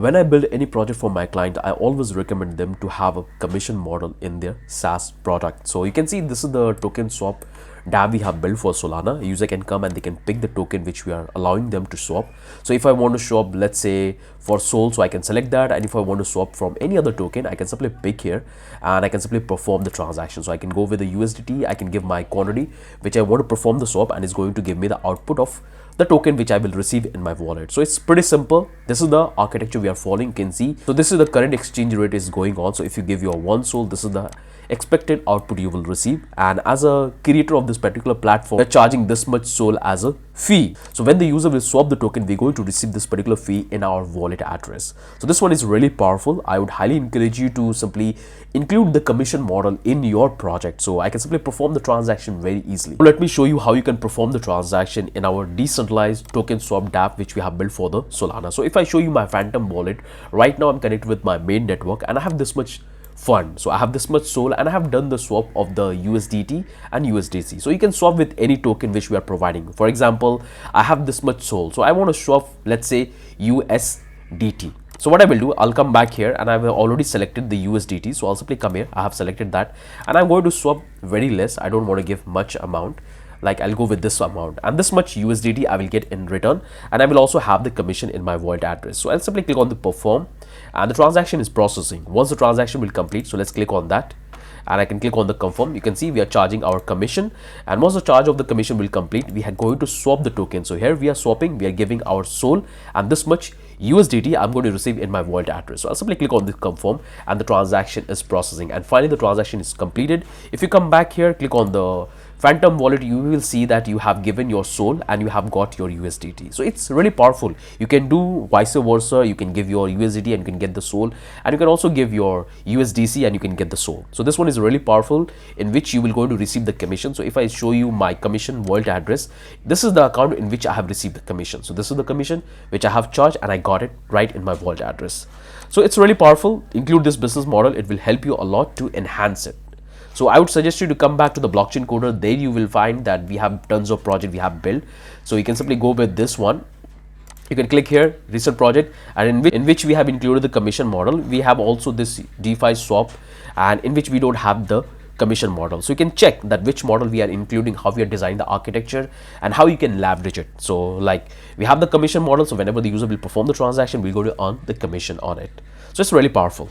When I build any project for my client, I always recommend them to have a commission model in their SaaS product. So you can see this is the token swap DApp we have built for Solana. A user can come and they can pick the token which we are allowing them to swap. So if I want to swap, let's say for Sol, so I can select that, and if I want to swap from any other token, I can simply pick here and I can simply perform the transaction. So I can go with the USDT, I can give my quantity which I want to perform the swap, and it's going to give me the output of the token which I will receive in my wallet. So it's pretty simple. This is the architecture we are following. You can see, so this is the current exchange rate is going on. So if you give your 1 Sol, this is the expected output you will receive, and as a creator of this particular platform, we're charging this much Sol as a fee. So when the user will swap the token, we're going to receive this particular fee in our wallet address. So this one is really powerful. I would highly encourage you to simply include the commission model in your project, so I can simply perform the transaction very easily. So let me show you how you can perform the transaction in our decentralized token swap DApp which we have built for the Solana. So if I show you my Phantom wallet, right now I'm connected with my main network and I have this much fund. So I have this much Sol and I have done the swap of the USDT and USDC. So you can swap with any token which we are providing. For example, I have this much Sol, so I want to swap, let's say, USDT. So what I will do, I'll come back here and I have already selected the USDT. So I'll simply come here, I have selected that, and I'm going to swap very less. I don't want to give much amount. Like I'll go with this amount, and this much USDT I will get in return, and I will also have the commission in my wallet address. So I'll simply click on the perform, and the transaction is processing. Once the transaction will complete, so let's click on that, and I can click on the confirm. You can see we are charging our commission, and once the charge of the commission will complete, we are going to swap the token. So here we are swapping, we are giving our Sol, and this much USDT I'm going to receive in my wallet address. So I'll simply click on the confirm, and the transaction is processing, and finally the transaction is completed. If you come back here, click on the Phantom wallet, you will see that you have given your Sol and you have got your USDT. So it's really powerful. You can do vice versa. You can give your USDT and you can get the Sol, and you can also give your USDC and you can get the Sol. So this one is really powerful, in which you will going to receive the commission. So if I show you my commission wallet address, this is the account in which I have received the commission. So this is the commission which I have charged, and I got it right in my wallet address. So it's really powerful. Include this business model. It will help you a lot to enhance it. So I would suggest you to come back to the blockchain coder. There you will find that we have tons of projects we have built. So you can simply go with this one. You can click here, recent project, and in which we have included the commission model. We have also this DeFi swap, and in which we don't have the commission model. So you can check that which model we are including, how we are designing the architecture, and how you can leverage it. So like we have the commission model, so whenever the user will perform the transaction, we're going to earn the commission on it. So it's really powerful.